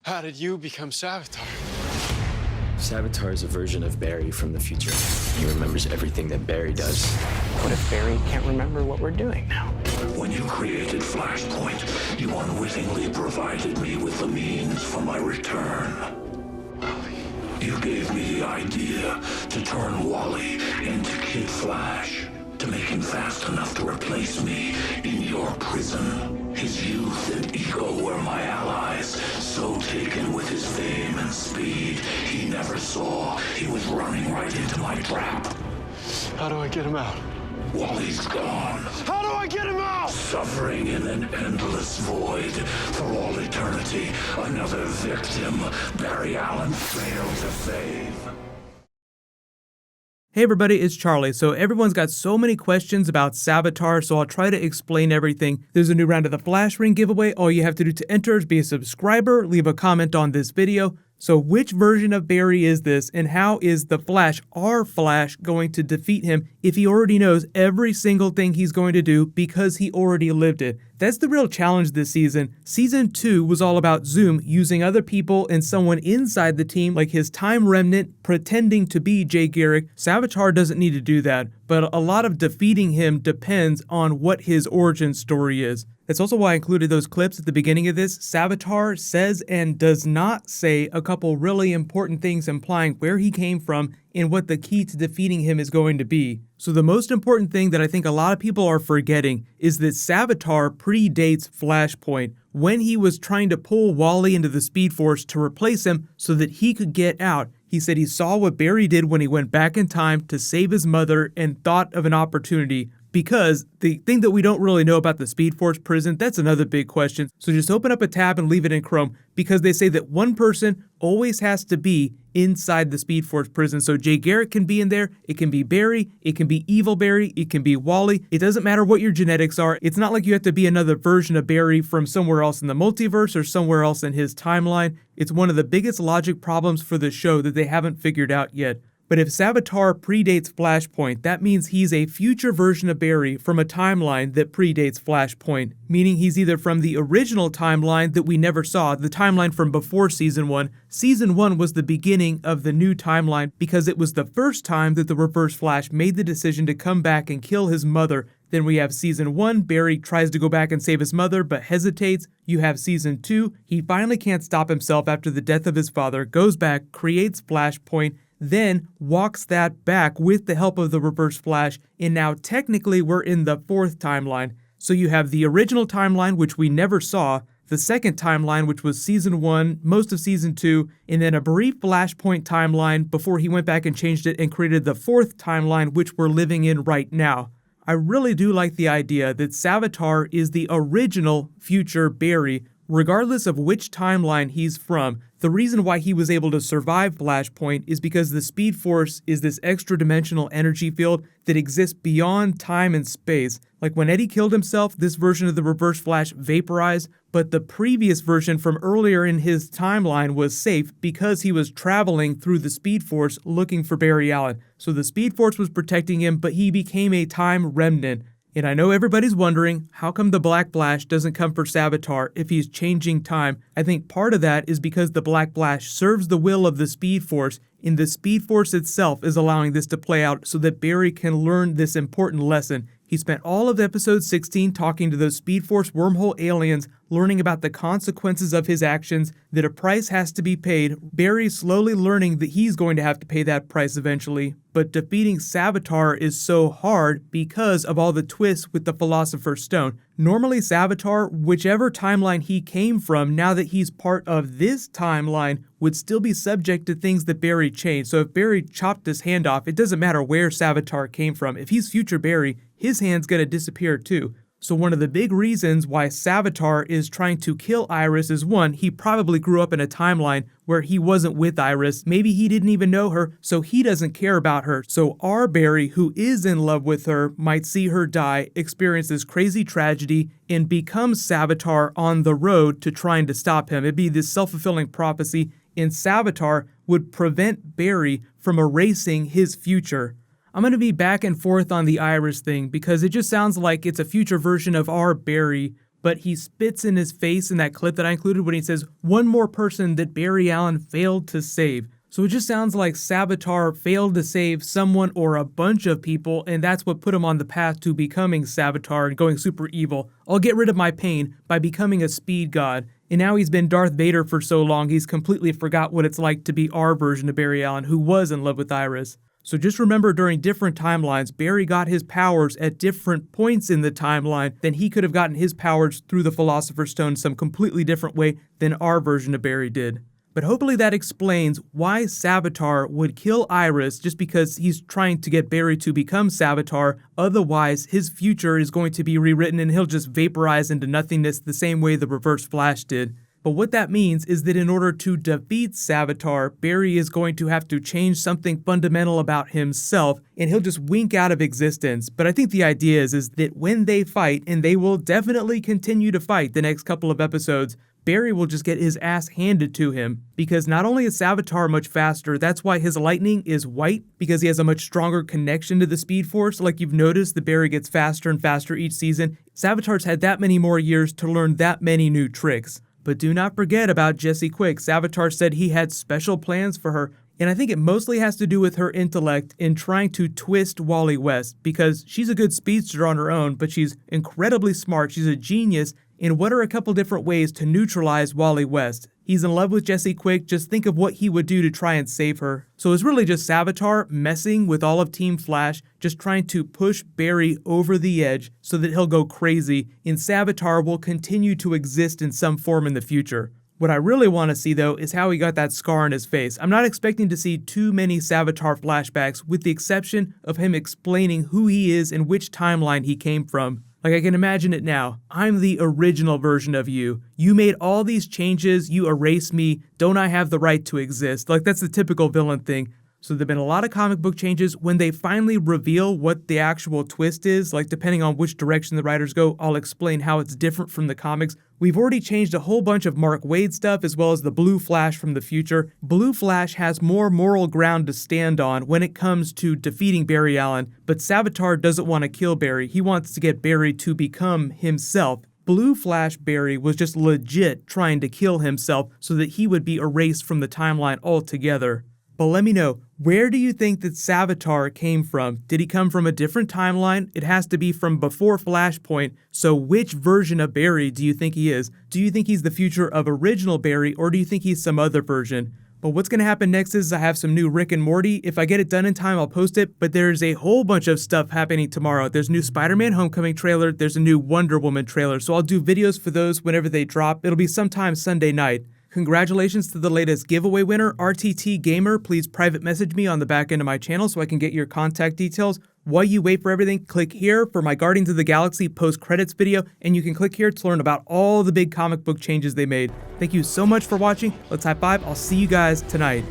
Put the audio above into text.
How did you become Savitar? Savitar is a version of Barry from the future. He remembers everything that Barry does. What if Barry can't remember what we're doing now? When you created Flashpoint, you unwittingly provided me with the means for my return. You gave me the idea to turn Wally into Kid Flash, to make him fast enough to replace me in your prison. His youth and ego were my allies, so taken with his fame and speed, he never saw he was running right into my trap. How do I get him out? Wally's gone. How do I get him out? Suffering in an endless void for all eternity. Another victim Barry Allen failed to save. Hey everybody, it's Charlie. So everyone's got so many questions about Savitar, so I'll try to explain everything. There's a new round of the Flash Ring giveaway. All you have to do to enter is be a subscriber, leave a comment on this video. So which version of Barry is this, and how is the Flash, our Flash, going to defeat him if he already knows every single thing he's going to do because he already lived it? That's the real challenge this season. Season 2 was all about Zoom using other people and someone inside the team like his time remnant pretending to be Jay Garrick. Savitar doesn't need to do that, but a lot of defeating him depends on what his origin story is. That's also why I included those clips at the beginning of this. Savitar says and does not say a couple really important things implying where he came from and what the key to defeating him is going to be. So the most important thing that I think a lot of people are forgetting is that Savitar predates Flashpoint, when he was trying to pull Wally into the Speed Force to replace him so that he could get out. He said he saw what Barry did when he went back in time to save his mother and thought of an opportunity. Because the thing that we don't really know about the Speed Force prison, that's another big question. So just open up a tab and leave it in Chrome, because they say that one person always has to be inside the Speed Force prison. So Jay Garrick can be in there, it can be Barry, it can be Evil Barry, it can be Wally. It doesn't matter what your genetics are. It's not like you have to be another version of Barry from somewhere else in the multiverse or somewhere else in his timeline. It's one of the biggest logic problems for the show that they haven't figured out yet. But if Savitar predates Flashpoint, that means he's a future version of Barry from a timeline that predates Flashpoint, meaning he's either from the original timeline that we never saw, the timeline from before Season 1. Season 1 was the beginning of the new timeline because it was the first time that the Reverse Flash made the decision to come back and kill his mother. Then we have Season 1, Barry tries to go back and save his mother but hesitates. You have Season 2, he finally can't stop himself after the death of his father, goes back, creates Flashpoint, then walks that back with the help of the Reverse Flash, and now technically we're in the fourth timeline. So you have the original timeline, which we never saw, the second timeline, which was Season 1, most of Season 2, and then a brief Flashpoint timeline before he went back and changed it and created the fourth timeline, which we're living in right now. I really do like the idea that Savitar is the original future Barry, regardless of which timeline he's from. The reason why he was able to survive Flashpoint is because the Speed Force is this extra-dimensional energy field that exists beyond time and space. Like when Eddie killed himself, this version of the Reverse Flash vaporized, but the previous version from earlier in his timeline was safe because he was traveling through the Speed Force looking for Barry Allen. So the Speed Force was protecting him, but he became a time remnant. And I know everybody's wondering, how come the Black Flash doesn't come for Savitar if he's changing time? I think part of that is because the Black Flash serves the will of the Speed Force, and the Speed Force itself is allowing this to play out so that Barry can learn this important lesson. He spent all of episode 16 talking to those Speed Force wormhole aliens, learning about the consequences of his actions, that a price has to be paid. Barry's slowly learning that he's going to have to pay that price eventually. But defeating Savitar is so hard because of all the twists with the Philosopher's Stone. Normally Savitar, whichever timeline he came from, now that he's part of this timeline, would still be subject to things that Barry changed. So if Barry chopped his hand off, it doesn't matter where Savitar came from. If he's future Barry, his hand's gonna disappear too. So one of the big reasons why Savitar is trying to kill Iris is, one, he probably grew up in a timeline where he wasn't with Iris. Maybe he didn't even know her, so he doesn't care about her. So our Barry, who is in love with her, might see her die, experience this crazy tragedy, and become Savitar on the road to trying to stop him. It'd be this self-fulfilling prophecy, and Savitar would prevent Barry from erasing his future. I'm going to be back and forth on the Iris thing because it just sounds like it's a future version of our Barry, but he spits in his face in that clip that I included when he says, "One more person that Barry Allen failed to save." So it just sounds like Savitar failed to save someone or a bunch of people, and that's what put him on the path to becoming Savitar and going super evil. I'll get rid of my pain by becoming a speed god. And now he's been Darth Vader for so long, he's completely forgot what it's like to be our version of Barry Allen, who was in love with Iris. So just remember, during different timelines, Barry got his powers at different points in the timeline. Then he could have gotten his powers through the Philosopher's Stone some completely different way than our version of Barry did. But hopefully that explains why Savitar would kill Iris just because he's trying to get Barry to become Savitar. Otherwise, his future is going to be rewritten and he'll just vaporize into nothingness the same way the Reverse Flash did. But what that means is that in order to defeat Savitar, Barry is going to have to change something fundamental about himself, and he'll just wink out of existence. But I think the idea is that when they fight, and they will definitely continue to fight the next couple of episodes, Barry will just get his ass handed to him, because not only is Savitar much faster, that's why his lightning is white, because he has a much stronger connection to the Speed Force. Like you've noticed, the Barry gets faster and faster each season. Savitar's had that many more years to learn that many new tricks. But do not forget about Jessie Quick. Savitar said he had special plans for her, and I think it mostly has to do with her intellect in trying to twist Wally West, because she's a good speedster on her own, but she's incredibly smart, she's a genius, and what are a couple different ways to neutralize Wally West? He's in love with Jessie Quick, just think of what he would do to try and save her. So it's really just Savitar messing with all of Team Flash, just trying to push Barry over the edge so that he'll go crazy, and Savitar will continue to exist in some form in the future. What I really want to see though is how he got that scar on his face. I'm not expecting to see too many Savitar flashbacks, with the exception of him explaining who he is and which timeline he came from. Like, I can imagine it now. I'm the original version of you. You made all these changes, you erased me, don't I have the right to exist? Like, that's the typical villain thing. So there've been a lot of comic book changes. When they finally reveal what the actual twist is, like depending on which direction the writers go, I'll explain how it's different from the comics. We've already changed a whole bunch of Mark Waid stuff, as well as the Blue Flash from the future. Blue Flash has more moral ground to stand on when it comes to defeating Barry Allen, but Savitar doesn't want to kill Barry. He wants to get Barry to become himself. Blue Flash Barry was just legit trying to kill himself so that he would be erased from the timeline altogether. But let me know, where do you think that Savitar came from? Did he come from a different timeline? It has to be from before Flashpoint, so which version of Barry do you think he is? Do you think he's the future of original Barry, or do you think he's some other version? But what's going to happen next is I have some new Rick and Morty. If I get it done in time, I'll post it, but there's a whole bunch of stuff happening tomorrow. There's a new Spider-Man Homecoming trailer, there's a new Wonder Woman trailer, so I'll do videos for those whenever they drop. It'll be sometime Sunday night. Congratulations to the latest giveaway winner, RTT Gamer. Please private message me on the back end of my channel so I can get your contact details. While you wait for everything, click here for my Guardians of the Galaxy post-credits video, and you can click here to learn about all the big comic book changes they made. Thank you so much for watching. Let's high five. I'll see you guys tonight.